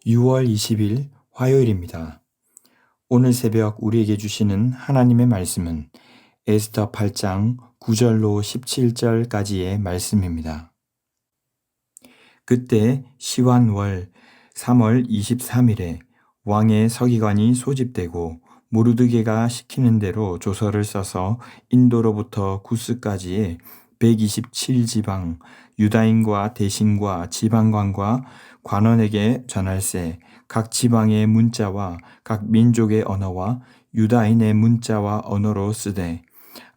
6월 20일 화요일입니다. 오늘 새벽 우리에게 주시는 하나님의 말씀은 에스더 8장 9절로 17절까지의 말씀입니다. 그때 시완월 3월 23일에 왕의 서기관이 소집되고 모르드게가 시키는 대로 조서를 써서 인도로부터 구스까지의 127지방 유다인과 대신과 지방관과 관원에게 전할세. 각 지방의 문자와 각 민족의 언어와 유다인의 문자와 언어로 쓰되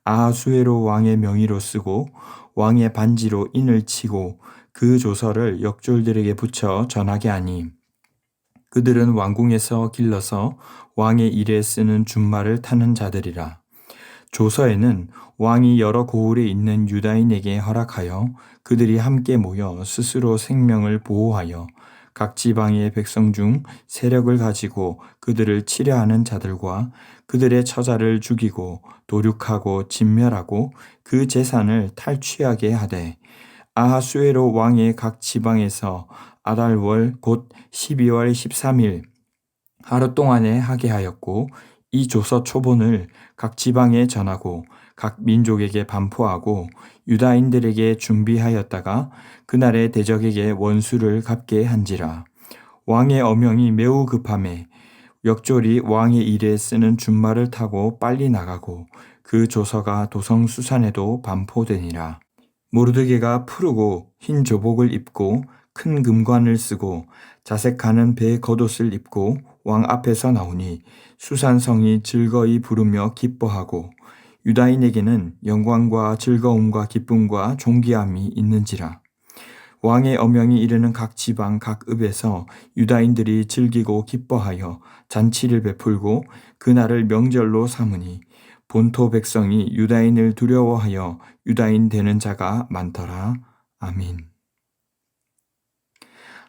아하수에로 왕의 명의로 쓰고 왕의 반지로 인을 치고 그 조서를 역졸들에게 붙여 전하게 하니 그들은 왕궁에서 길러서 왕의 일에 쓰는 준말을 타는 자들이라. 조서에는 왕이 여러 고을에 있는 유다인에게 허락하여 그들이 함께 모여 스스로 생명을 보호하여 각 지방의 백성 중 세력을 가지고 그들을 치려하는 자들과 그들의 처자를 죽이고 도륙하고 진멸하고 그 재산을 탈취하게 하되 아하수에로 왕의 각 지방에서 아달월 곧 12월 13일 하루 동안에 하게 하였고 이 조서 초본을 각 지방에 전하고 각 민족에게 반포하고 유다인들에게 준비하였다가 그날의 대적에게 원수를 갚게 한지라. 왕의 어명이 매우 급함에 역졸이 왕의 일에 쓰는 준말을 타고 빨리 나가고 그 조서가 도성 수산에도 반포되니라. 모르드게가 푸르고 흰 조복을 입고 큰 금관을 쓰고 자색하는 배 겉옷을 입고 왕 앞에서 나오니 수산성이 즐거이 부르며 기뻐하고 유다인에게는 영광과 즐거움과 기쁨과 존귀함이 있는지라. 왕의 어명이 이르는 각 지방 각 읍에서 유다인들이 즐기고 기뻐하여 잔치를 베풀고 그날을 명절로 삼으니 본토 백성이 유다인을 두려워하여 유다인 되는 자가 많더라. 아멘.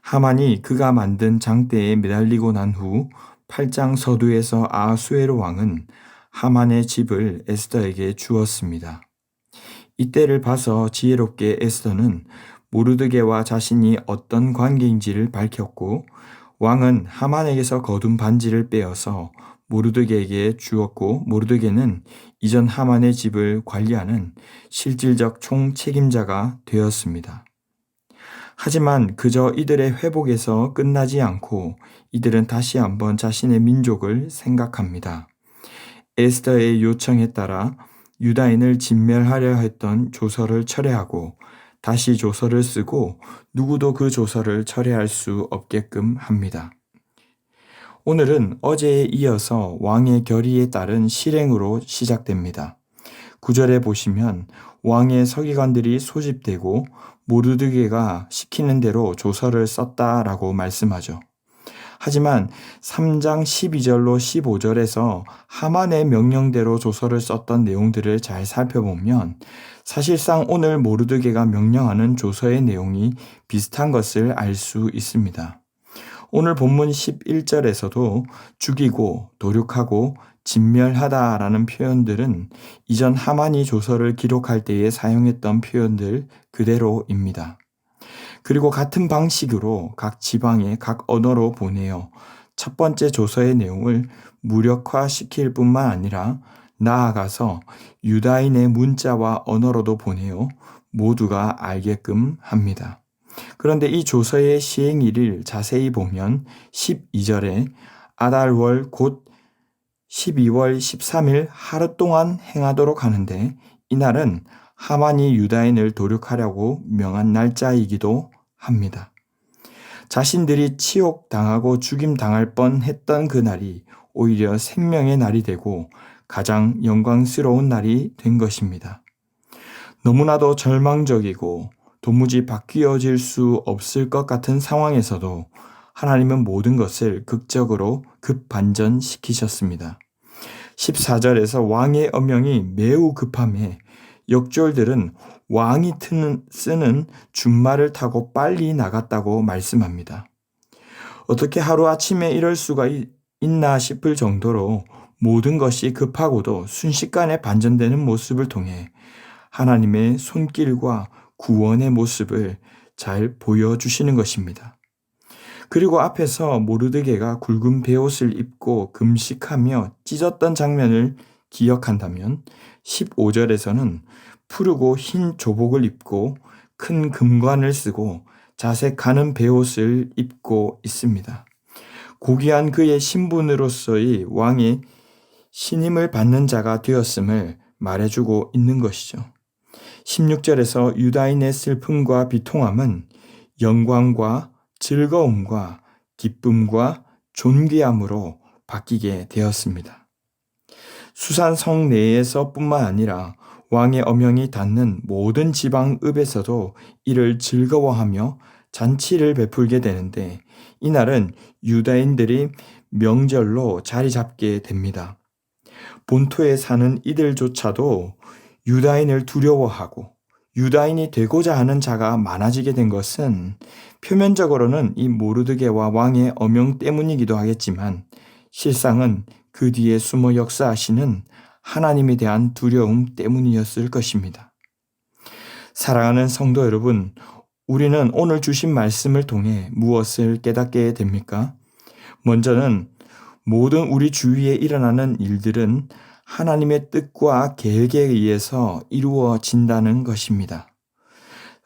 하만이 그가 만든 장대에 매달리고 난 후 8장 서두에서 아하수에로 왕은 하만의 집을 에스더에게 주었습니다. 이때를 봐서 지혜롭게 에스더는 모르드게와 자신이 어떤 관계인지를 밝혔고 왕은 하만에게서 거둔 반지를 빼어서 모르드게에게 주었고 모르드게는 이전 하만의 집을 관리하는 실질적 총책임자가 되었습니다. 하지만 그저 이들의 회복에서 끝나지 않고 이들은 다시 한번 자신의 민족을 생각합니다. 에스더의 요청에 따라 유다인을 진멸하려 했던 조서를 철회하고 다시 조서를 쓰고 누구도 그 조서를 철회할 수 없게끔 합니다. 오늘은 어제에 이어서 왕의 결의에 따른 실행으로 시작됩니다. 9절에 보시면 왕의 서기관들이 소집되고 모르드게가 시키는 대로 조서를 썼다라고 말씀하죠. 하지만 3장 12절로 15절에서 하만의 명령대로 조서를 썼던 내용들을 잘 살펴보면 사실상 오늘 모르드게가 명령하는 조서의 내용이 비슷한 것을 알 수 있습니다. 오늘 본문 11절에서도 죽이고 도륙하고 진멸하다라는 표현들은 이전 하만이 조서를 기록할 때에 사용했던 표현들 그대로입니다. 그리고 같은 방식으로 각 지방에 각 언어로 보내어 첫 번째 조서의 내용을 무력화시킬 뿐만 아니라 나아가서 유다인의 문자와 언어로도 보내어 모두가 알게끔 합니다. 그런데 이 조서의 시행일을 자세히 보면 12절에 아달월 곧 12월 13일 하루 동안 행하도록 하는데 이날은 하만이 유다인을 도륙하려고 명한 날짜이기도 합니다. 자신들이 치욕당하고 죽임당할 뻔했던 그날이 오히려 생명의 날이 되고 가장 영광스러운 날이 된 것입니다. 너무나도 절망적이고 도무지 바뀌어질 수 없을 것 같은 상황에서도 하나님은 모든 것을 극적으로 급반전시키셨습니다. 14절에서 왕의 어명이 매우 급함에 역졸들은 왕이 쓰는 준말을 타고 빨리 나갔다고 말씀합니다. 어떻게 하루아침에 이럴 수가 있나 싶을 정도로 모든 것이 급하고도 순식간에 반전되는 모습을 통해 하나님의 손길과 구원의 모습을 잘 보여주시는 것입니다. 그리고 앞에서 모르드게가 굵은 베옷을 입고 금식하며 찢었던 장면을 기억한다면 15절에서는 푸르고 흰 조복을 입고 큰 금관을 쓰고 자색 가는 베옷을 입고 있습니다. 고귀한 그의 신분으로서의 왕의 신임을 받는 자가 되었음을 말해주고 있는 것이죠. 16절에서 유다인의 슬픔과 비통함은 영광과 즐거움과 기쁨과 존귀함으로 바뀌게 되었습니다. 수산 성 내에서 뿐만 아니라 왕의 엄명이 닿는 모든 지방읍에서도 이를 즐거워하며 잔치를 베풀게 되는데, 이날은 유다인들이 명절로 자리 잡게 됩니다. 본토에 사는 이들조차도 유다인을 두려워하고 유다인이 되고자 하는 자가 많아지게 된 것은 표면적으로는 이 모르드게와 왕의 엄명 때문이기도 하겠지만, 실상은 그 뒤에 숨어 역사하시는 하나님에 대한 두려움 때문이었을 것입니다. 사랑하는 성도 여러분, 우리는 오늘 주신 말씀을 통해 무엇을 깨닫게 됩니까? 먼저는 모든 우리 주위에 일어나는 일들은 하나님의 뜻과 계획에 의해서 이루어진다는 것입니다.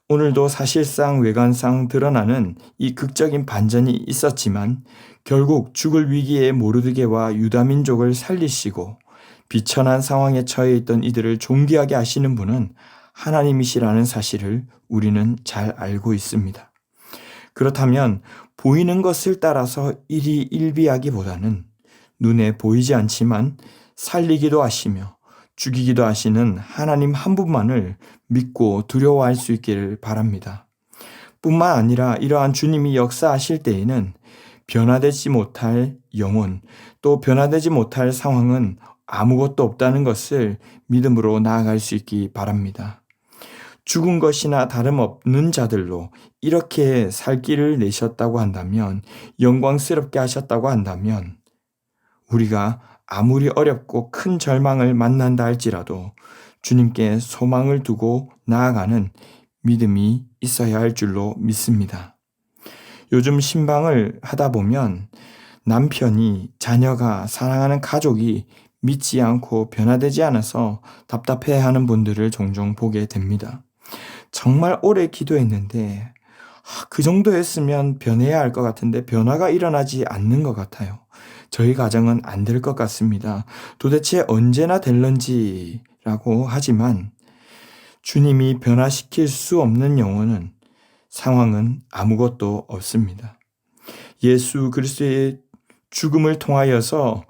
오늘도 사실상 외관상 드러나는 이 극적인 반전이 있었지만, 결국 죽을 위기에 모르드게와 유다 민족을 살리시고 비천한 상황에 처해 있던 이들을 존귀하게 하시는 분은 하나님이시라는 사실을 우리는 잘 알고 있습니다. 그렇다면 보이는 것을 따라서 일희일비하기보다는 눈에 보이지 않지만 살리기도 하시며 죽이기도 하시는 하나님 한 분만을 믿고 두려워할 수 있기를 바랍니다. 뿐만 아니라 이러한 주님이 역사하실 때에는 변화되지 못할 영혼, 또 변화되지 못할 상황은 아무것도 없다는 것을 믿음으로 나아갈 수 있기 바랍니다. 죽은 것이나 다름없는 자들로 이렇게 살 길을 내셨다고 한다면, 영광스럽게 하셨다고 한다면, 우리가 아무리 어렵고 큰 절망을 만난다 할지라도 주님께 소망을 두고 나아가는 믿음이 있어야 할 줄로 믿습니다. 요즘 신방을 하다 보면 남편이, 자녀가, 사랑하는 가족이 믿지 않고 변화되지 않아서 답답해하는 분들을 종종 보게 됩니다. 정말 오래 기도했는데 그 정도 했으면 변해야 할 것 같은데 변화가 일어나지 않는 것 같아요. 저희 가정은 안 될 것 같습니다. 도대체 언제나 될런지라고 하지만 주님이 변화시킬 수 없는 영혼은, 상황은 아무것도 없습니다. 예수 그리스도의 죽음을 통하여서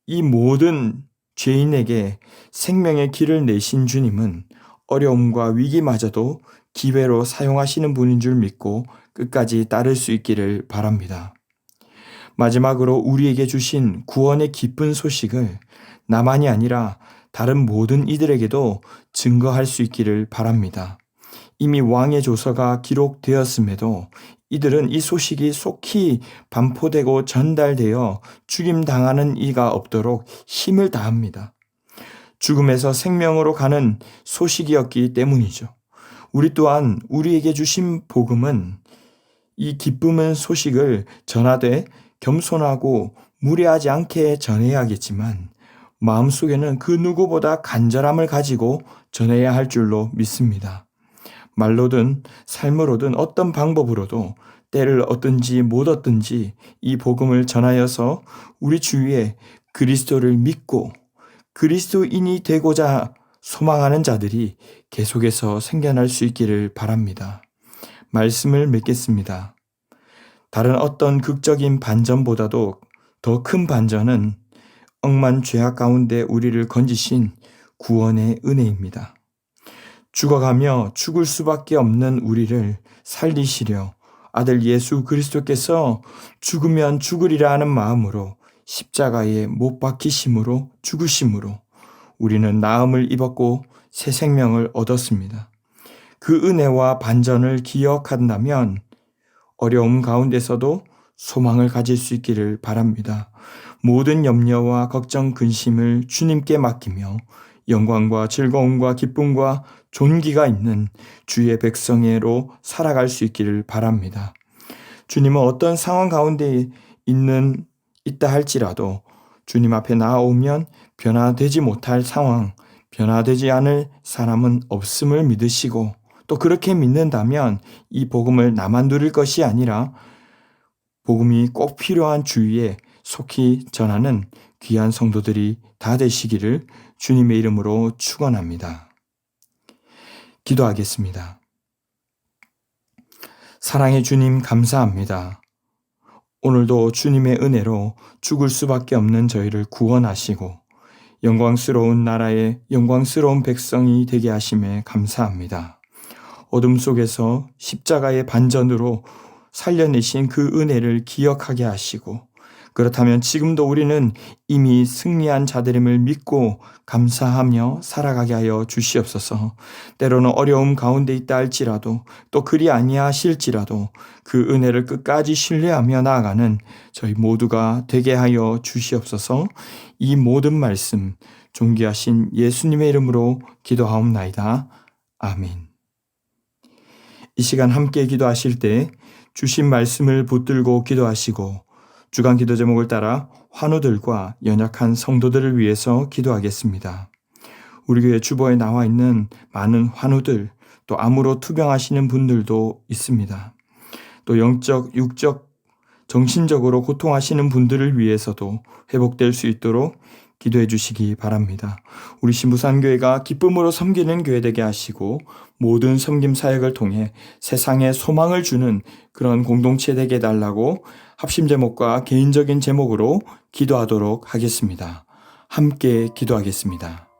이 모든 죄인에게 생명의 길을 내신 주님은 어려움과 위기마저도 기회로 사용하시는 분인 줄 믿고 끝까지 따를 수 있기를 바랍니다. 마지막으로 우리에게 주신 구원의 기쁜 소식을 나만이 아니라 다른 모든 이들에게도 증거할 수 있기를 바랍니다. 이미 왕의 조서가 기록되었음에도 이들은 이 소식이 속히 반포되고 전달되어 죽임당하는 이가 없도록 힘을 다합니다. 죽음에서 생명으로 가는 소식이었기 때문이죠. 우리 또한 우리에게 주신 복음은, 이 기쁨의 소식을 전하되 겸손하고 무례하지 않게 전해야겠지만, 마음속에는 그 누구보다 간절함을 가지고 전해야 할 줄로 믿습니다. 말로든 삶으로든 어떤 방법으로도 때를 얻든지 못 얻든지 이 복음을 전하여서 우리 주위에 그리스도를 믿고 그리스도인이 되고자 소망하는 자들이 계속해서 생겨날 수 있기를 바랍니다. 말씀을 맺겠습니다. 다른 어떤 극적인 반전보다도 더 큰 반전은 억만 죄악 가운데 우리를 건지신 구원의 은혜입니다. 죽어가며 죽을 수밖에 없는 우리를 살리시려 아들 예수 그리스도께서 죽으면 죽으리라 하는 마음으로 십자가에 못 박히심으로 죽으심으로 우리는 나음을 입었고 새 생명을 얻었습니다. 그 은혜와 반전을 기억한다면 어려움 가운데서도 소망을 가질 수 있기를 바랍니다. 모든 염려와 걱정, 근심을 주님께 맡기며 영광과 즐거움과 기쁨과 존귀가 있는 주의 백성으로 살아갈 수 있기를 바랍니다. 주님은 어떤 상황 가운데 있다 할지라도 주님 앞에 나아오면 변화되지 못할 상황, 변화되지 않을 사람은 없음을 믿으시고, 또 그렇게 믿는다면 이 복음을 나만 누릴 것이 아니라 복음이 꼭 필요한 주위에 속히 전하는 귀한 성도들이 다 되시기를 주님의 이름으로 축원합니다. 기도하겠습니다. 사랑의 주님, 감사합니다. 오늘도 주님의 은혜로 죽을 수밖에 없는 저희를 구원하시고 영광스러운 나라의 영광스러운 백성이 되게 하심에 감사합니다. 어둠 속에서 십자가의 반전으로 살려내신 그 은혜를 기억하게 하시고, 그렇다면 지금도 우리는 이미 승리한 자들임을 믿고 감사하며 살아가게 하여 주시옵소서. 때로는 어려움 가운데 있다 할지라도, 또 그리 아니하실지라도 그 은혜를 끝까지 신뢰하며 나아가는 저희 모두가 되게 하여 주시옵소서. 이 모든 말씀 존귀하신 예수님의 이름으로 기도하옵나이다. 아멘. 이 시간 함께 기도하실 때 주신 말씀을 붙들고 기도하시고, 주간 기도 제목을 따라 환우들과 연약한 성도들을 위해서 기도하겠습니다. 우리 교회 주보에 나와 있는 많은 환우들, 또 암으로 투병하시는 분들도 있습니다. 또 영적, 육적, 정신적으로 고통하시는 분들을 위해서도 회복될 수 있도록 기도해 주시기 바랍니다. 우리 신부산교회가 기쁨으로 섬기는 교회 되게 하시고 모든 섬김 사역을 통해 세상에 소망을 주는 그런 공동체 되게 해달라고 합심 제목과 개인적인 제목으로 기도하도록 하겠습니다. 함께 기도하겠습니다.